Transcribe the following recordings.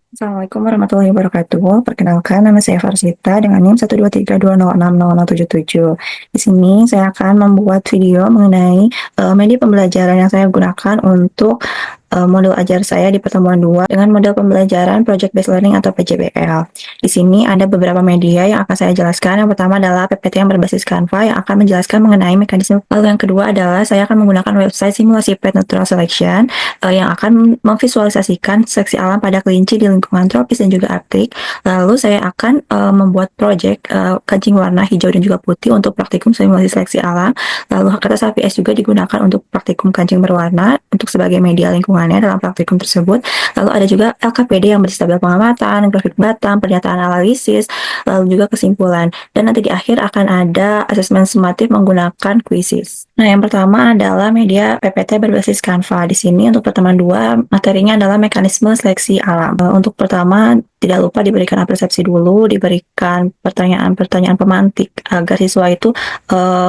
Assalamualaikum warahmatullahi wabarakatuh. Perkenalkan, nama saya Farsita dengan NIM 123206067. Di sini saya akan membuat video mengenai media pembelajaran yang saya gunakan untuk modul ajar saya di pertemuan 2 dengan model pembelajaran Project Based Learning atau PJBL. Di sini ada beberapa media yang akan saya jelaskan. Yang pertama adalah PPT yang berbasis Canva yang akan menjelaskan mengenai mekanisme. Lalu yang kedua adalah saya akan menggunakan website simulasi Pet Natural Selection yang akan memvisualisasikan seleksi alam pada kelinci di lingkungan tropis dan juga arktik. Lalu saya akan membuat project kancing warna hijau dan juga putih untuk praktikum simulasi seleksi alam. Lalu kertas HPS juga digunakan untuk praktikum kancing berwarna untuk sebagai media lingkungannya dalam praktikum tersebut. Lalu ada juga LKPD yang berisi tabel pengamatan, grafik Batam, pernyataan analisis, lalu juga kesimpulan. Dan nanti di akhir akan ada asesmen sumatif menggunakan quizzes. Nah, yang pertama adalah media PPT berbasis Canva. Di sini untuk pertemuan 2 materinya adalah mekanisme seleksi alam. Untuk pertama, tidak lupa diberikan persepsi dulu, diberikan pertanyaan-pertanyaan pemantik agar siswa itu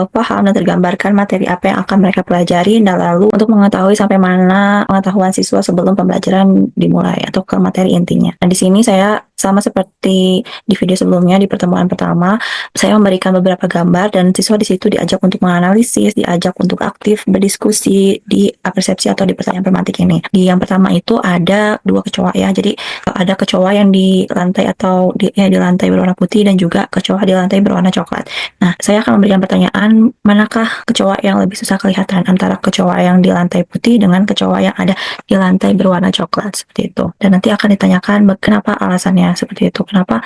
paham dan tergambarkan materi apa yang akan mereka pelajari, dan lalu untuk mengetahui sampai mana pengetahuan siswa sebelum pembelajaran dimulai atau ke materi intinya. Nah, di sini saya sama seperti di video sebelumnya di pertemuan pertama, saya memberikan beberapa gambar dan siswa di situ diajak untuk menganalisis, diajak untuk aktif berdiskusi di persepsi atau di pertanyaan pemantik ini. Di yang pertama itu ada 2 kecoa ya. Jadi ada kecoa yang di lantai atau di lantai berwarna putih dan juga kecoa di lantai berwarna coklat. Nah, saya akan memberikan pertanyaan, manakah kecoa yang lebih susah kelihatan antara kecoa yang di lantai putih dengan kecoa yang ada di lantai berwarna coklat, seperti itu. Dan nanti akan ditanyakan kenapa alasannya seperti itu. Kenapa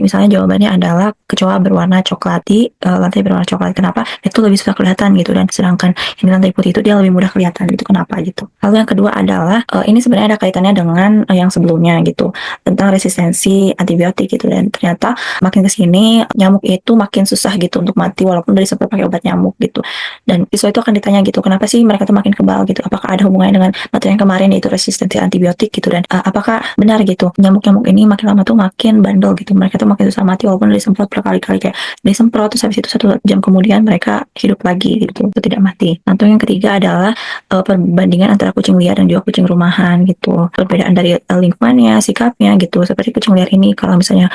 misalnya jawabannya adalah kecoa berwarna coklat di lantai berwarna coklat. Kenapa itu lebih susah kelihatan gitu, dan sedangkan yang di lantai putih itu dia lebih mudah kelihatan gitu. Kenapa gitu. Lalu yang kedua adalah ini sebenarnya ada kaitannya dengan yang sebelumnya gitu, tentang resistensi antibiotik gitu, dan ternyata makin kesini nyamuk itu makin susah gitu untuk mati walaupun udah disemprot pakai obat nyamuk gitu. Dan siswa itu akan ditanya gitu, kenapa sih mereka tuh makin kebal gitu, apakah ada hubungannya dengan materi yang kemarin yaitu resistensi antibiotik gitu, dan apakah benar gitu nyamuk-nyamuk ini makin lama tuh makin bandel gitu, mereka tuh makin susah mati walaupun udah disemprot berkali-kali, kayak disemprot terus habis itu 1 jam kemudian mereka hidup lagi gitu, itu tidak mati. Nah, yang ketiga adalah perbandingan antara kucing liar dan juga kucing rumahan gitu, perbedaan dari lingkungannya, sikapnya gitu. Seperti kucing liar ini kalau misalnya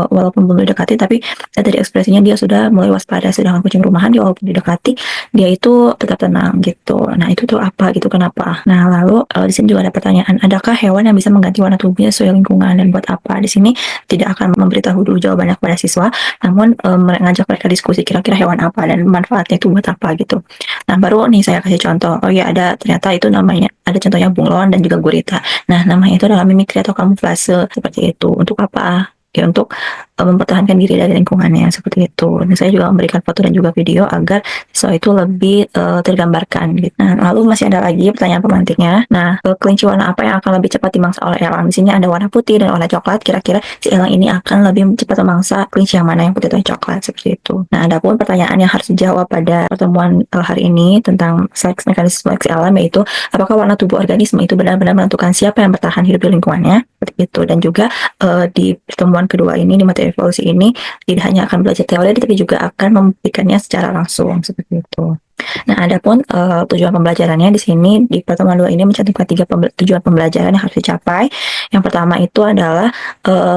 walaupun belum didekati tapi dari ekspresinya dia sudah mulai waspada, sedangkan kucing rumahan dia walaupun didekati dia itu tetap tenang gitu. Nah, itu tuh apa gitu, kenapa? Nah, lalu di sini juga ada pertanyaan, adakah hewan yang bisa mengganti warna tubuhnya sesuai lingkungan dan buat apa? Di sini tidak akan memberitahu dulu jawabannya kepada siswa, namun mengajak mereka diskusi kira-kira hewan apa dan manfaatnya itu buat apa gitu. Nah, baru nih saya kasih contoh. Oh ya, ada ternyata itu namanya, ada contohnya bunglon dan juga gurita. Nah, namanya itu adalah mimikri atau kamuflase, seperti itu. Untuk apa? Ya, untuk mempertahankan diri dari lingkungannya, seperti itu. Dan saya juga memberikan foto dan juga video agar siswa itu lebih tergambarkan gitu. Nah, lalu masih ada lagi pertanyaan pemantiknya. Nah, kelinci warna apa yang akan lebih cepat dimangsa oleh elang? Di sini ada warna putih dan warna coklat. Kira-kira si elang ini akan lebih cepat memangsa kelinci yang mana, yang putih atau yang coklat, seperti itu. Nah, ada pun pertanyaan yang harus dijawab pada pertemuan hari ini tentang mekanisme seleksi alam, yaitu apakah warna tubuh organisme itu benar-benar menentukan siapa yang bertahan hidup di lingkungannya, seperti itu. Dan juga di pertemuan kedua ini, di materi evolusi ini, tidak hanya akan belajar teori tapi juga akan membuktikannya secara langsung, seperti itu. Nah, adapun tujuan pembelajarannya di sini di pertemuan 2 ini mencantumkan 3 tujuan pembelajaran yang harus dicapai. Yang pertama itu adalah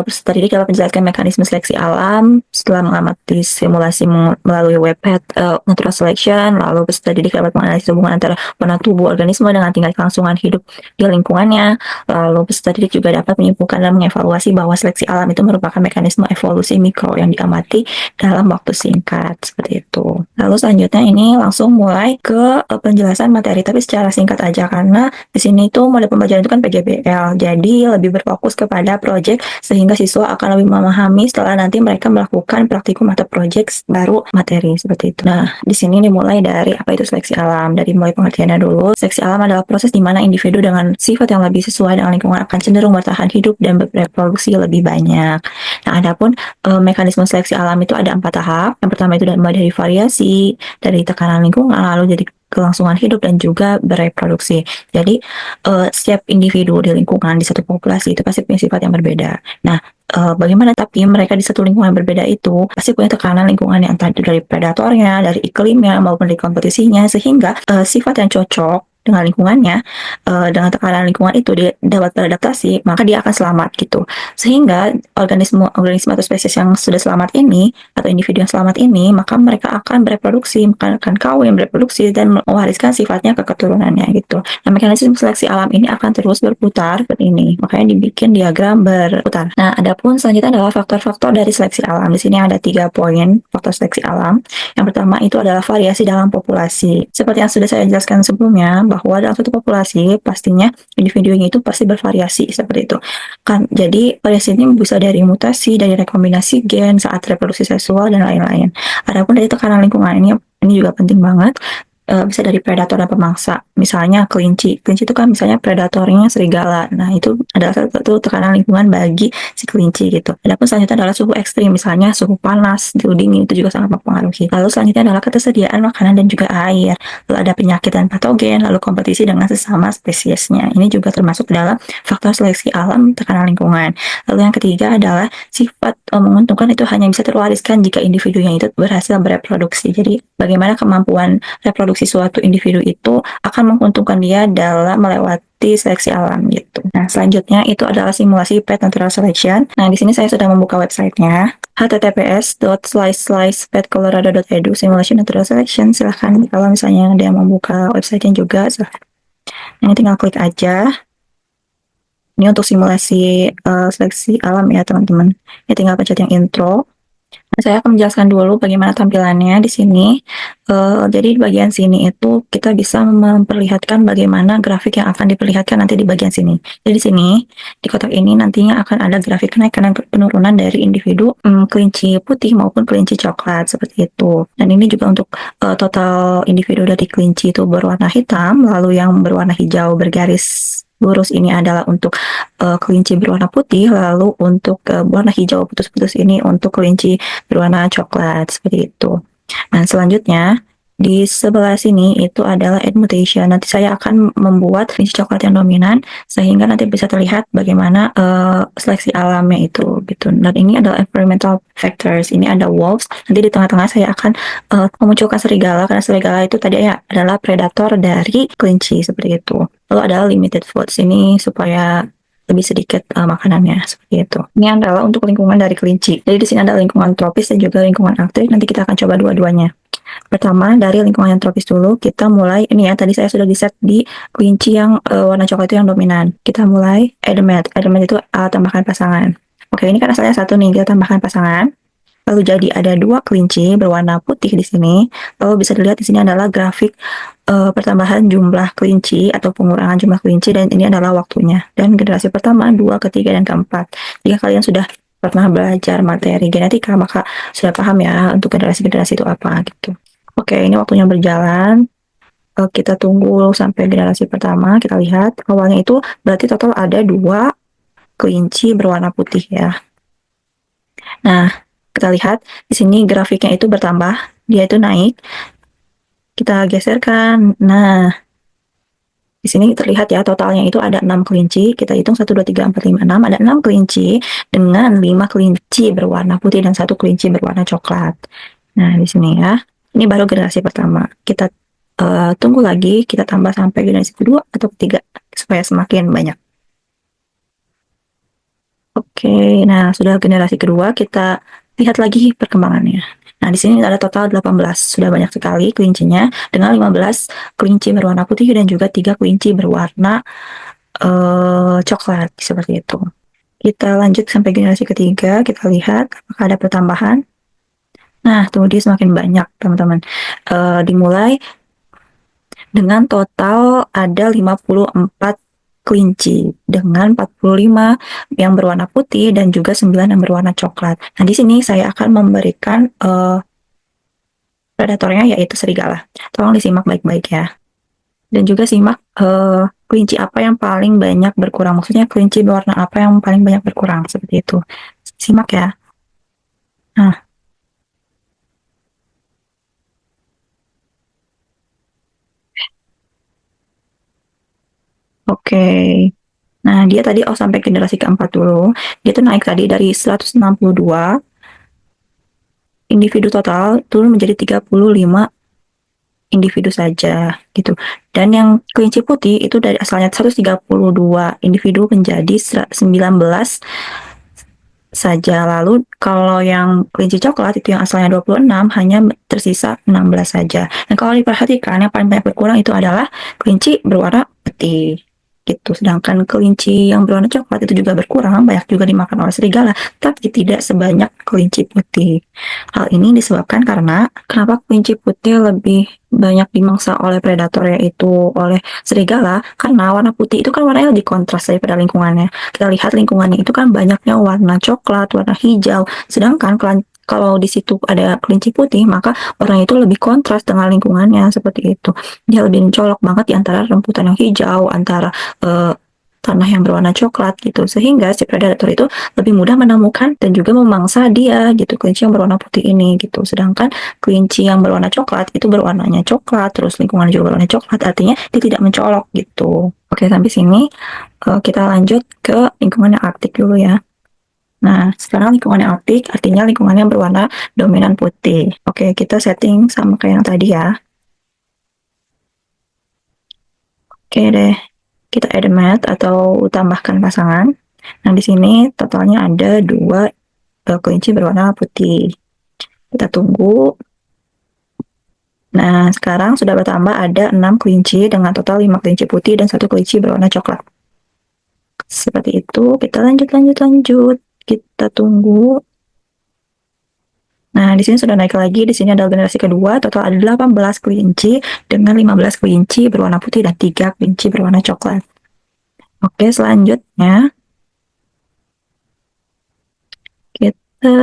peserta didik dapat menjelaskan mekanisme seleksi alam setelah mengamati simulasi melalui webpad natural selection. Lalu peserta didik dapat menganalisis hubungan antara warna tubuh organisme dengan tingkat kelangsungan hidup di lingkungannya. Lalu peserta didik juga dapat menyimpulkan dan mengevaluasi bahwa seleksi alam itu merupakan mekanisme evolusi mikro yang diamati dalam waktu singkat, seperti itu. Lalu selanjutnya ini langsung mulai ke penjelasan materi, tapi secara singkat aja karena di sini tuh model pembelajaran itu kan PJBL, jadi lebih berfokus kepada project sehingga siswa akan lebih memahami setelah nanti mereka melakukan praktikum atau project baru materi, seperti itu. Nah, di sini dimulai dari apa itu seleksi alam, dari mulai pengertiannya dulu. Seleksi alam adalah proses di mana individu dengan sifat yang lebih sesuai dengan lingkungan akan cenderung bertahan hidup dan bereproduksi lebih banyak. Nah, adapun mekanisme seleksi alam itu ada 4 tahap. Yang pertama itu dari variasi, dari tekanan lingkungan, lalu jadi kelangsungan hidup dan juga bereproduksi. Jadi setiap individu di lingkungan di satu populasi itu pasti punya sifat yang berbeda. Nah, bagaimana tapi mereka di satu lingkungan yang berbeda itu pasti punya tekanan lingkungan yang entah itu dari predatornya, dari iklimnya maupun dari kompetisinya, sehingga sifat yang cocok dengan lingkungannya, dengan tekanan lingkungan itu dia dapat beradaptasi, maka dia akan selamat gitu. Sehingga organisme atau spesies yang sudah selamat ini atau individu yang selamat ini, maka mereka akan bereproduksi, akan kawin, bereproduksi dan mewariskan sifatnya ke keturunannya gitu. Nah, mekanisme seleksi alam ini akan terus berputar seperti ini. Makanya dibikin diagram berputar. Nah, adapun selanjutnya adalah faktor-faktor dari seleksi alam. Di sini ada 3 poin faktor seleksi alam. Yang pertama itu adalah variasi dalam populasi. Seperti yang sudah saya jelaskan sebelumnya, bahwa dalam suatu populasi pastinya individunya itu pasti bervariasi seperti itu. Kan, jadi variasi ini bisa dari mutasi, dari rekombinasi gen saat reproduksi seksual dan lain-lain. Adapun dari tekanan lingkungan ini juga penting banget. Bisa dari predator dan pemangsa. Misalnya kelinci. Kelinci itu kan misalnya predatornya serigala. Nah, itu adalah satu tekanan lingkungan bagi si kelinci gitu. Adapun selanjutnya adalah suhu ekstrim, misalnya suhu panas, suhu dingin itu juga sangat mempengaruhi. Lalu selanjutnya adalah ketersediaan makanan dan juga air. Lalu ada penyakit dan patogen, lalu kompetisi dengan sesama spesiesnya. Ini juga termasuk dalam faktor seleksi alam tekanan lingkungan. Lalu yang ketiga adalah sifat menguntungkan itu hanya bisa terwariskan jika individunya itu berhasil bereproduksi. Jadi bagaimana kemampuan reproduksi suatu individu itu akan menguntungkan dia dalam melewati seleksi alam gitu. Nah, selanjutnya itu adalah simulasi pet natural selection. Nah, di sini saya sudah membuka websitenya https://petcolorado.edu simulation natural selection. Silahkan kalau misalnya ada yang membuka websitenya juga, silahkan. Ini tinggal klik aja. Ini untuk simulasi seleksi alam ya teman-teman. Ini tinggal pencet yang intro. Saya akan menjelaskan dulu bagaimana tampilannya di sini. Jadi di bagian sini itu kita bisa memperlihatkan bagaimana grafik yang akan diperlihatkan nanti di bagian sini. Jadi di sini, di kotak ini nantinya akan ada grafik kenaikan dan penurunan dari individu kelinci putih maupun kelinci coklat, seperti itu. Dan ini juga untuk total individu dari kelinci itu berwarna hitam, lalu yang berwarna hijau bergaris lurus ini adalah untuk kelinci berwarna putih, lalu untuk warna hijau putus-putus ini untuk kelinci berwarna coklat, seperti itu. Nah, selanjutnya di sebelah sini itu adalah add mutation. Nanti saya akan membuat kelinci coklat yang dominan sehingga nanti bisa terlihat bagaimana seleksi alamnya itu gitu. Dan ini adalah environmental factors. Ini ada wolves. Nanti di tengah-tengah saya akan memunculkan serigala karena serigala itu tadi ya adalah predator dari kelinci, seperti itu. Lalu ada limited foods ini supaya lebih sedikit makanannya, seperti itu. Ini adalah untuk lingkungan dari kelinci. Jadi di sini ada lingkungan tropis dan juga lingkungan arktik. Nanti kita akan coba dua-duanya. Pertama dari lingkungan yang tropis dulu, kita mulai ini ya. Tadi saya sudah di set di kelinci yang warna coklat itu yang dominan. Kita mulai add mate. Add mate itu tambahkan pasangan. Oke, ini kan asalnya satu nih, kita tambahkan pasangan. Lalu jadi ada 2 kelinci berwarna putih di sini. Lalu bisa dilihat di sini adalah grafik pertambahan jumlah kelinci atau pengurangan jumlah kelinci, dan ini adalah waktunya. Dan generasi pertama, 2, ketiga, dan keempat. Jika kalian sudah pernah belajar materi genetika, maka sudah paham ya untuk generasi-generasi itu apa gitu. Oke, ini waktunya berjalan. Kita tunggu sampai generasi pertama. Kita lihat awalnya itu berarti total ada 2 kelinci berwarna putih ya. Nah, kita lihat di sini grafiknya itu bertambah, dia itu naik. Kita geserkan. Nah, di sini terlihat ya totalnya itu ada 6 kelinci. Kita hitung 1 2 3 4 5 6, ada 6 kelinci dengan 5 kelinci berwarna putih dan 1 kelinci berwarna coklat. Nah, di sini ya. Ini baru generasi pertama. Kita tunggu lagi, kita tambah sampai generasi kedua atau ketiga supaya semakin banyak. Oke, nah sudah generasi kedua, kita lihat lagi perkembangannya. Nah, di sini ada total 18. Sudah banyak sekali kelincinya dengan 15 kelinci berwarna putih dan juga 3 kelinci berwarna coklat, seperti itu. Kita lanjut sampai generasi ketiga, kita lihat apakah ada pertambahan. Nah, tuh dia semakin banyak, teman-teman. Dimulai dengan total ada 54 kelinci dengan 45 yang berwarna putih dan juga 9 yang berwarna coklat. Nah, di sini saya akan memberikan predatornya yaitu serigala. Tolong disimak baik-baik ya. Dan juga simak kelinci apa yang paling banyak berkurang. Maksudnya kelinci berwarna apa yang paling banyak berkurang, seperti itu. Simak ya. Nah, oke. Nah, dia tadi sampai generasi keempat dulu. Dia tuh naik tadi dari 162 individu total turun menjadi 35 individu saja gitu. Dan yang kelinci putih itu dari asalnya 132 individu menjadi 19 saja. Lalu kalau yang kelinci coklat itu yang asalnya 26 hanya tersisa 16 saja. Dan kalau diperhatikan yang paling banyak berkurang itu adalah kelinci berwarna putih gitu. Sedangkan kelinci yang berwarna coklat itu juga berkurang, banyak juga dimakan oleh serigala, tapi tidak sebanyak kelinci putih. Hal ini disebabkan karena kenapa kelinci putih lebih banyak dimangsa oleh predator yaitu oleh serigala, karena warna putih itu kan warnanya lebih kontras daripada lingkungannya. Kita lihat lingkungannya itu kan banyaknya warna coklat, warna hijau, sedangkan kalau di situ ada kelinci putih, maka warnanya itu lebih kontras dengan lingkungannya seperti itu. Dia lebih mencolok banget di antara rembutan yang hijau, antara tanah yang berwarna coklat gitu, sehingga si predator itu lebih mudah menemukan dan juga memangsa dia gitu, kelinci yang berwarna putih ini gitu. Sedangkan kelinci yang berwarna coklat itu berwarnanya coklat, terus lingkungan juga berwarna coklat, artinya dia tidak mencolok gitu. Oke, sampai sini kita lanjut ke lingkungan yang arktik dulu ya. Nah, sekarang lingkungan yang arktik artinya lingkungan yang berwarna dominan putih. Oke, kita setting sama kayak yang tadi ya. Oke deh, kita add mat atau tambahkan pasangan. Nah, di sini totalnya ada 2 kelinci berwarna putih. Kita tunggu. Nah, sekarang sudah bertambah ada 6 kelinci dengan total 5 kelinci putih dan 1 kelinci berwarna coklat. Seperti itu, kita lanjut. Kita tunggu. Nah, di sini sudah naik lagi. Di sini adalah generasi kedua. Total ada 18 kelinci dengan 15 kelinci berwarna putih dan 3 kelinci berwarna coklat. Oke, selanjutnya kita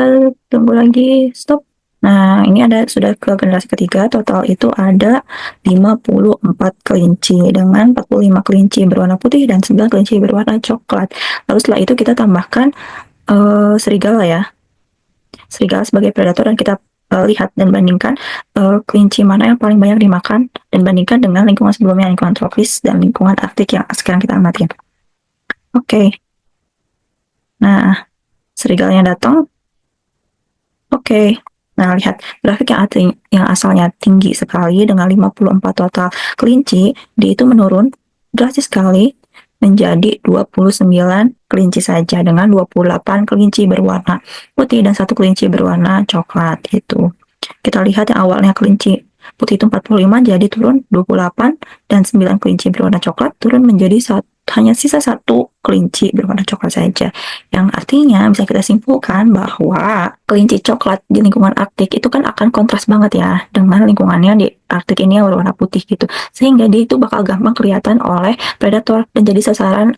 tunggu lagi. Stop. Nah, ini sudah ke generasi ketiga. Total itu ada 54 kelinci dengan 45 kelinci berwarna putih dan 9 kelinci berwarna coklat. Lalu setelah itu kita tambahkan serigala ya. Serigala sebagai predator dan kita lihat dan bandingkan kelinci mana yang paling banyak dimakan dan bandingkan dengan lingkungan sebelumnya, lingkungan tropis dan lingkungan arktik yang sekarang kita amati. Oke. Nah, serigalanya datang. Oke. Nah, lihat grafik yang asalnya tinggi sekali dengan 54 total kelinci, dia itu menurun drastis sekali menjadi 29 kelinci saja dengan 28 kelinci berwarna putih dan 1 kelinci berwarna coklat gitu. Kita lihat yang awalnya kelinci putih itu 45 jadi turun 28 dan 9 kelinci berwarna coklat turun menjadi hanya sisa 1 kelinci berwarna coklat saja. Yang artinya bisa kita simpulkan bahwa kelinci coklat di lingkungan arktik itu kan akan kontras banget ya dengan lingkungannya di arktik ini yang berwarna putih gitu. Sehingga dia itu bakal gampang kelihatan oleh predator dan jadi sasaran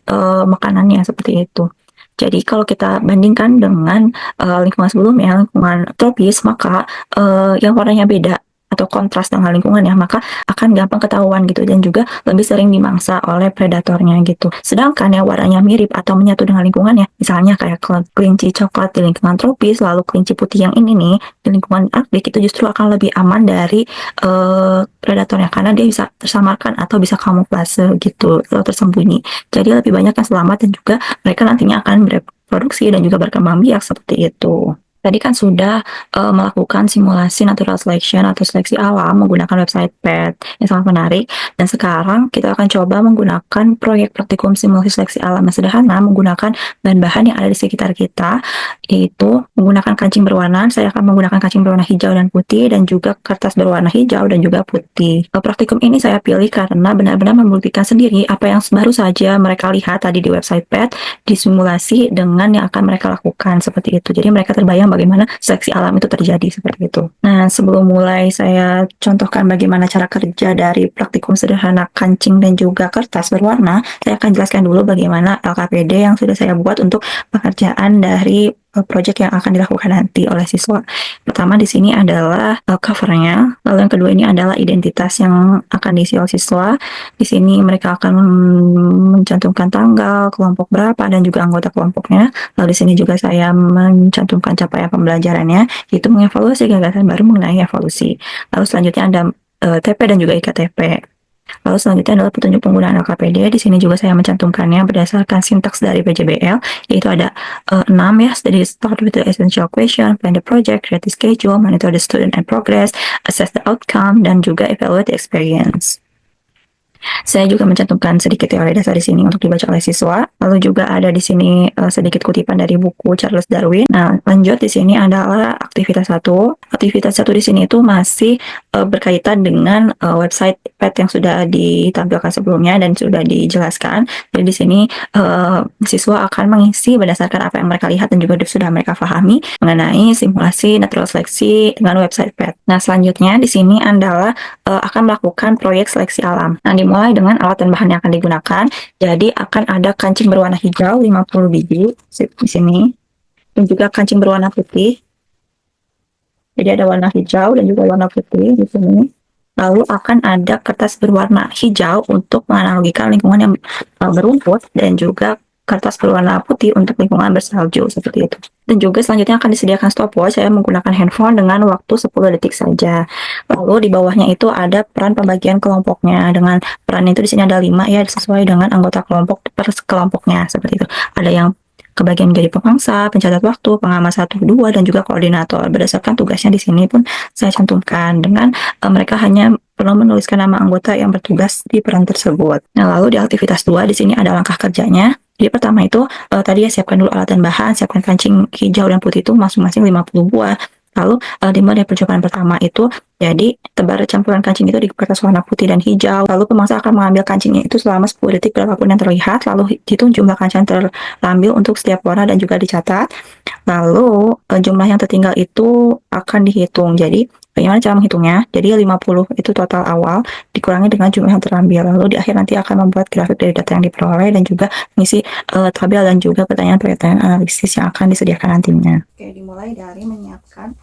makanannya seperti itu. Jadi kalau kita bandingkan dengan lingkungan sebelumnya, lingkungan tropis, maka yang warnanya beda atau kontras dengan lingkungannya, maka akan gampang ketahuan gitu dan juga lebih sering dimangsa oleh predatornya gitu. Sedangkan yang warnanya mirip atau menyatu dengan lingkungannya, misalnya kayak kelinci coklat di lingkungan tropis, lalu kelinci putih yang ini nih di lingkungan arktik itu justru akan lebih aman dari predatornya karena dia bisa tersamarkan atau bisa kamuflase gitu, tersembunyi. Jadi lebih banyak yang selamat dan juga mereka nantinya akan bereproduksi dan juga berkembang biak seperti itu. Tadi kan sudah melakukan simulasi natural selection atau seleksi alam menggunakan website PET yang sangat menarik. Dan sekarang kita akan coba menggunakan proyek praktikum simulasi seleksi alam yang sederhana menggunakan bahan-bahan yang ada di sekitar kita, yaitu menggunakan kancing berwarna. Saya akan menggunakan kancing berwarna hijau dan putih dan juga kertas berwarna hijau dan juga putih. Praktikum ini saya pilih karena benar-benar membuktikan sendiri apa yang baru saja mereka lihat tadi di website PET disimulasi dengan yang akan mereka lakukan seperti itu. Jadi mereka terbayang bagaimana seleksi alam itu terjadi seperti itu. Nah, sebelum mulai saya contohkan bagaimana cara kerja dari praktikum sederhana kancing dan juga kertas berwarna, saya akan jelaskan dulu bagaimana LKPD yang sudah saya buat untuk pekerjaan dari project yang akan dilakukan nanti oleh siswa. Pertama di sini adalah covernya, lalu yang kedua ini adalah identitas yang akan diisi oleh siswa. Di sini mereka akan mencantumkan tanggal, kelompok berapa, dan juga anggota kelompoknya. Lalu di sini juga saya mencantumkan capaian pembelajarannya, yaitu mengevaluasi gagasan baru mengenai evolusi. Lalu selanjutnya ada TP dan juga IKTP. Lalu selanjutnya adalah petunjuk penggunaan LKPD. Di sini juga saya mencantumkannya berdasarkan sintaks dari PJBL, yaitu ada 6 ya. Jadi start with the essential question, plan the project, create the schedule, monitor the student and progress, assess the outcome, dan juga evaluate the experience. Saya juga mencantumkan sedikit teori dasar di sini untuk dibaca oleh siswa. Lalu juga ada di sini sedikit kutipan dari buku Charles Darwin. Nah, lanjut di sini adalah aktivitas 1. Aktivitas 1 di sini itu masih berkaitan dengan website PET yang sudah ditampilkan sebelumnya dan sudah dijelaskan. Jadi di sini siswa akan mengisi berdasarkan apa yang mereka lihat dan juga sudah mereka pahami mengenai simulasi natural seleksi dengan website PET. Nah, selanjutnya di sini adalah akan melakukan proyek seleksi alam. Nah, dimulai dengan alat dan bahan yang akan digunakan. Jadi akan ada kancing berwarna hijau 50 biji di sini, dan juga kancing berwarna putih. Jadi ada warna hijau dan juga warna putih di sini. Lalu akan ada kertas berwarna hijau untuk menganalogikan lingkungan yang berumput dan juga kertas berwarna putih untuk lingkungan bersalju seperti itu. Dan juga selanjutnya akan disediakan stopwatch. Saya menggunakan handphone dengan waktu 10 detik saja. Lalu di bawahnya itu ada peran pembagian kelompoknya. Dengan peran itu di sini ada 5 ya, sesuai dengan anggota kelompok per kelompoknya seperti itu. Ada yang kebagian menjadi pemangsa, pencatat waktu, pengamat 1, 2, dan juga koordinator. Berdasarkan tugasnya di sini pun saya cantumkan dengan mereka hanya perlu menuliskan nama anggota yang bertugas di peran tersebut. Nah, lalu di aktivitas 2 di sini ada langkah kerjanya. Jadi pertama itu tadi ya, siapkan dulu alat dan bahan, siapkan kancing hijau dan putih itu masing-masing 50 buah. Lalu dimulai dari percobaan pertama itu, jadi tebar campuran kancing itu di kertas warna putih dan hijau. Lalu pemangsa akan mengambil kancingnya itu selama 10 detik berapapun yang terlihat. Lalu hitung jumlah kancing yang terambil untuk setiap warna dan juga dicatat. Lalu jumlah yang tertinggal itu akan dihitung. Jadi bagaimana cara menghitungnya? Jadi 50 itu total awal dikurangi dengan jumlah yang terambil. Lalu di akhir nanti akan membuat grafik dari data yang diperoleh dan juga mengisi tabel dan juga pertanyaan-pertanyaan analisis yang akan disediakan nantinya. Oke, dimulai dari menyiapkan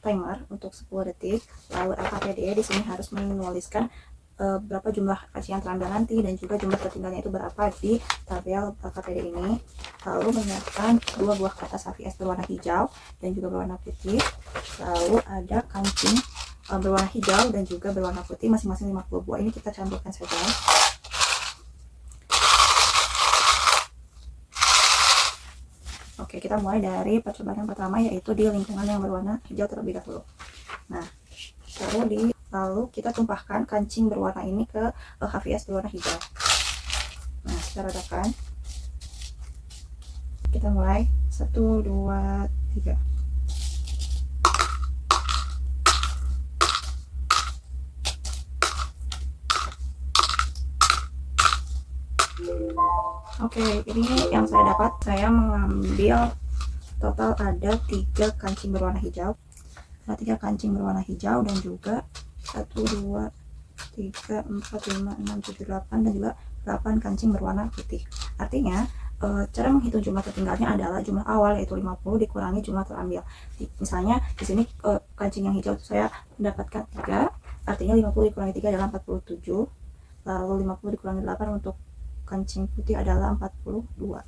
timer untuk 10 detik. Lalu LKPD di sini harus menuliskan berapa jumlah kancing yang terambil nanti dan juga jumlah tertinggalnya itu berapa di tabel LKPD ini. Lalu menyiapkan 2 buah kertas HVS berwarna hijau dan juga berwarna putih. Lalu ada kancing berwarna hijau dan juga berwarna putih masing-masing 50 buah. Ini kita campurkan saja. Oke, kita mulai dari percobaan yang pertama, yaitu di lingkungan yang berwarna hijau terlebih dahulu. Nah, lalu kita tumpahkan kancing berwarna ini ke HVS berwarna hijau. Nah, kita ratakan. Kita mulai 1, 2, 3. Oke, ini yang saya dapat. Saya mengambil total ada 3 kancing berwarna hijau. Ada 3 kancing berwarna hijau dan juga 1, 2, 3, 4, 5, 6, 7, 8 dan juga 8 kancing berwarna putih. Artinya cara menghitung jumlah tertinggalnya adalah jumlah awal, yaitu 50 dikurangi jumlah terambil. Misalnya di sini kancing yang hijau saya mendapatkan 3, artinya 50 dikurangi 3 adalah 47. Lalu 50 dikurangi 8 untuk kancing putih adalah 42.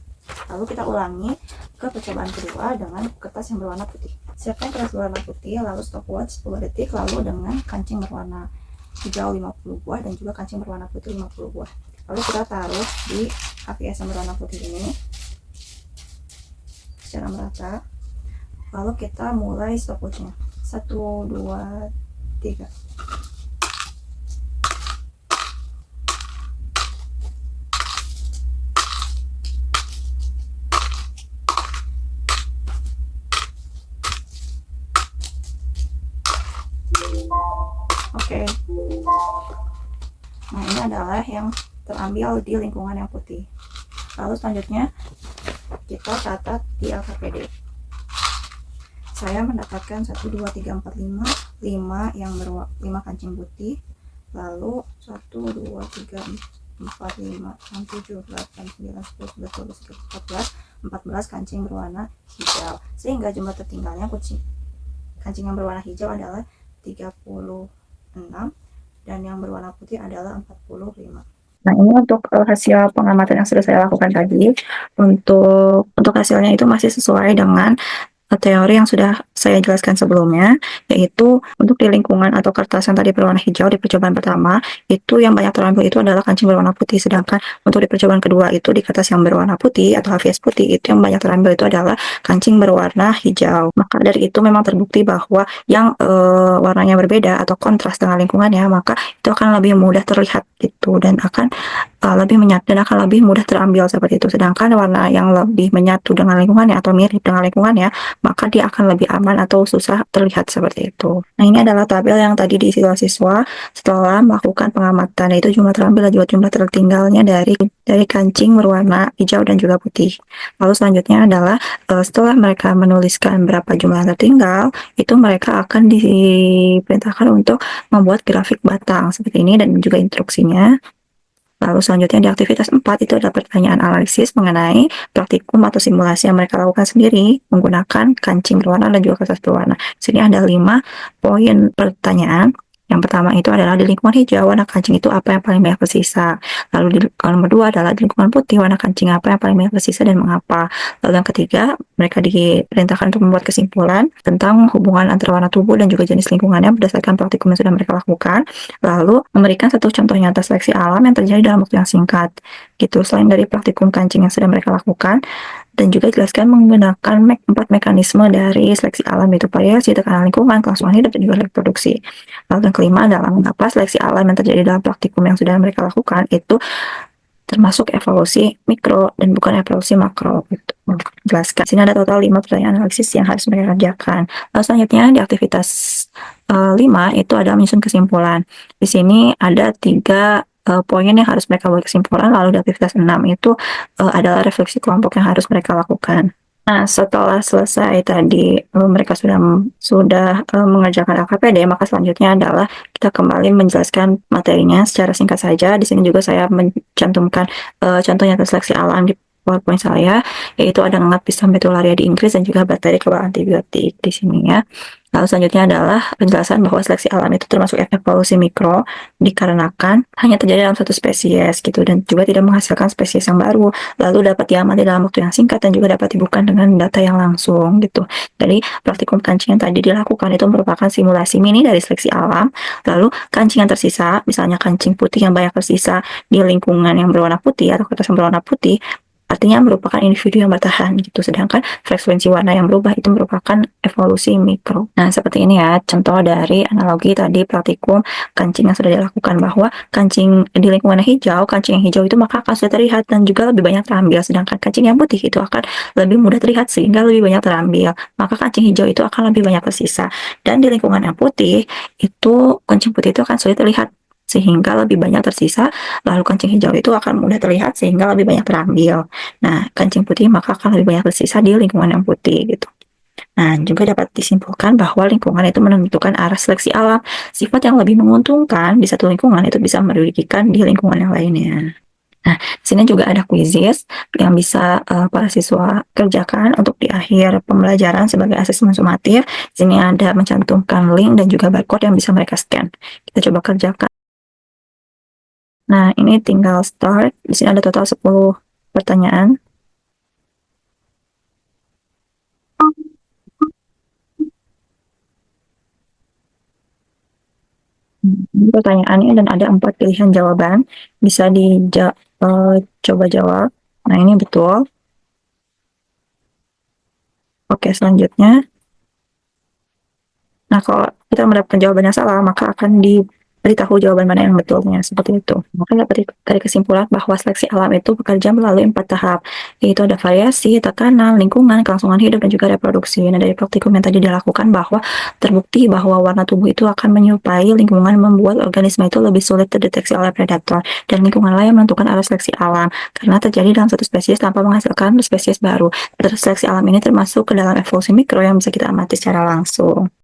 Lalu kita ulangi ke percobaan kedua dengan kertas yang berwarna putih. Siapkan kertas berwarna putih, lalu stopwatch 10 detik, lalu dengan kancing berwarna hijau 50 buah dan juga kancing berwarna putih 50 buah. Lalu kita taruh di HVS yang berwarna putih ini secara merata. Lalu kita mulai stopwatchnya. 1, 2, 3. Oke. Nah, ini adalah yang terambil di lingkungan yang putih. Lalu selanjutnya kita catat di LKPD. Saya mendapatkan 1, 2, 3, 4, 5 yang 5 kancing putih. Lalu 1, 2, 3, 4, 5, 6, 7, 8, 9, 10, 11, 12, 13, 14 kancing berwarna hijau. Sehingga jumlah tertinggalnya kancing yang berwarna hijau adalah 36 dan yang berwarna putih adalah 45. Nah, ini untuk hasil pengamatan yang sudah saya lakukan tadi. Untuk hasilnya itu masih sesuai dengan teori yang sudah saya jelaskan sebelumnya, yaitu untuk di lingkungan atau kertas yang tadi berwarna hijau di percobaan pertama, itu yang banyak terambil itu adalah kancing berwarna putih, sedangkan untuk di percobaan kedua itu di kertas yang berwarna putih atau HVS putih, itu yang banyak terambil itu adalah kancing berwarna hijau. Maka dari itu memang terbukti bahwa yang warnanya berbeda atau kontras dengan lingkungannya, maka itu akan lebih mudah terlihat gitu dan akan lebih menyatu dan akan lebih mudah terambil seperti itu. Sedangkan warna yang lebih menyatu dengan lingkungannya atau mirip dengan lingkungannya, maka dia akan lebih aman atau susah terlihat seperti itu. Nah, ini adalah tabel yang tadi diisi oleh siswa setelah melakukan pengamatan, yaitu jumlah terambil dan juga jumlah tertinggalnya dari kancing berwarna hijau dan juga putih. Lalu selanjutnya adalah setelah mereka menuliskan berapa jumlah yang tertinggal, itu mereka akan diperintahkan untuk membuat grafik batang seperti ini dan juga instruksinya. Lalu selanjutnya di aktivitas 4 itu ada pertanyaan analisis mengenai praktikum atau simulasi yang mereka lakukan sendiri menggunakan kancing berwarna dan juga kertas berwarna. Di sini ada 5 poin pertanyaan. Yang pertama itu adalah di lingkungan hijau, warna kancing itu apa yang paling banyak tersisa. Lalu di nomor 2 adalah di lingkungan putih, warna kancing apa yang paling banyak tersisa dan mengapa. Lalu yang ketiga, mereka diperintahkan untuk membuat kesimpulan tentang hubungan antara warna tubuh dan juga jenis lingkungannya berdasarkan praktikum yang sudah mereka lakukan. Lalu memberikan satu contoh nyata seleksi alam yang terjadi dalam waktu yang singkat. Gitu. Selain dari praktikum kancing yang sudah mereka lakukan, dan juga jelaskan menggunakan 4 mekanisme dari seleksi alam, yaitu variasi, tekanan lingkungan, kelangsungan hidup, dan juga reproduksi. Lalu yang kelima adalah mengapa seleksi alam yang terjadi dalam praktikum yang sudah mereka lakukan itu termasuk evolusi mikro dan bukan evolusi makro. Gitu. Jelaskan. Di sini ada total 5 pertanyaan analisis yang harus mereka kerjakan. Lalu selanjutnya di aktivitas 5 itu ada menyusun kesimpulan. Di sini ada 3 poin yang harus mereka buat kesimpulan. Lalu di aktivitas 6 itu adalah refleksi kelompok yang harus mereka lakukan. Nah, setelah selesai tadi mereka sudah mengerjakan LKPD, maka selanjutnya adalah kita kembali menjelaskan materinya secara singkat saja. Di sini juga saya mencantumkan contohnya seleksi alam di PowerPoint saya, yaitu ada ngengat piston betularia di Inggris dan juga bakteri kebal antibiotik di sini ya. Lalu selanjutnya adalah penjelasan bahwa seleksi alam itu termasuk evolusi mikro dikarenakan hanya terjadi dalam satu spesies gitu dan juga tidak menghasilkan spesies yang baru, lalu dapat diamati dalam waktu yang singkat dan juga dapat dibuka dengan data yang langsung gitu. Jadi praktikum kancing yang tadi dilakukan itu merupakan simulasi mini dari seleksi alam. Lalu kancing yang tersisa, misalnya kancing putih yang banyak tersisa di lingkungan yang berwarna putih atau kertas yang berwarna putih, artinya merupakan individu yang bertahan gitu, sedangkan frekuensi warna yang berubah itu merupakan evolusi mikro. Nah, seperti ini ya contoh dari analogi tadi praktikum kancing yang sudah dilakukan, bahwa kancing di lingkungan hijau, kancing yang hijau itu maka akan sudah terlihat dan juga lebih banyak terambil, sedangkan kancing yang putih itu akan lebih mudah terlihat sehingga lebih banyak terambil, maka kancing hijau itu akan lebih banyak tersisa. Dan di lingkungan yang putih itu kancing putih itu akan sulit terlihat sehingga lebih banyak tersisa, lalu kancing hijau itu akan mudah terlihat sehingga lebih banyak terambil. Nah, kancing putih maka akan lebih banyak tersisa di lingkungan yang putih gitu. Nah, juga dapat disimpulkan bahwa lingkungan itu menentukan arah seleksi alam. Sifat yang lebih menguntungkan di satu lingkungan itu bisa merugikan di lingkungan yang lainnya. Nah, di sini juga ada quizzes yang bisa para siswa kerjakan untuk di akhir pembelajaran sebagai asesmen sumatif. Di sini ada mencantumkan link dan juga barcode yang bisa mereka scan. Kita coba kerjakan. Nah, ini tinggal start. Di sini ada total 10 pertanyaan. Ini pertanyaannya dan ada 4 pilihan jawaban. Bisa coba jawab. Nah, ini betul. Oke, selanjutnya. Nah, kalau kita mendapatkan jawaban yang salah, maka akan diberitahu jawaban mana yang betulnya, seperti itu. Maka dapat dari kesimpulan bahwa seleksi alam itu bekerja melalui 4 tahap, yaitu ada variasi, tekanan, lingkungan, kelangsungan hidup, dan juga reproduksi. Nah, dari praktikum yang tadi dilakukan bahwa terbukti bahwa warna tubuh itu akan menyerupai lingkungan, membuat organisme itu lebih sulit terdeteksi oleh predator, dan lingkungan lain menentukan arah seleksi alam, karena terjadi dalam satu spesies tanpa menghasilkan spesies baru. Terus seleksi alam ini termasuk ke dalam evolusi mikro yang bisa kita amati secara langsung.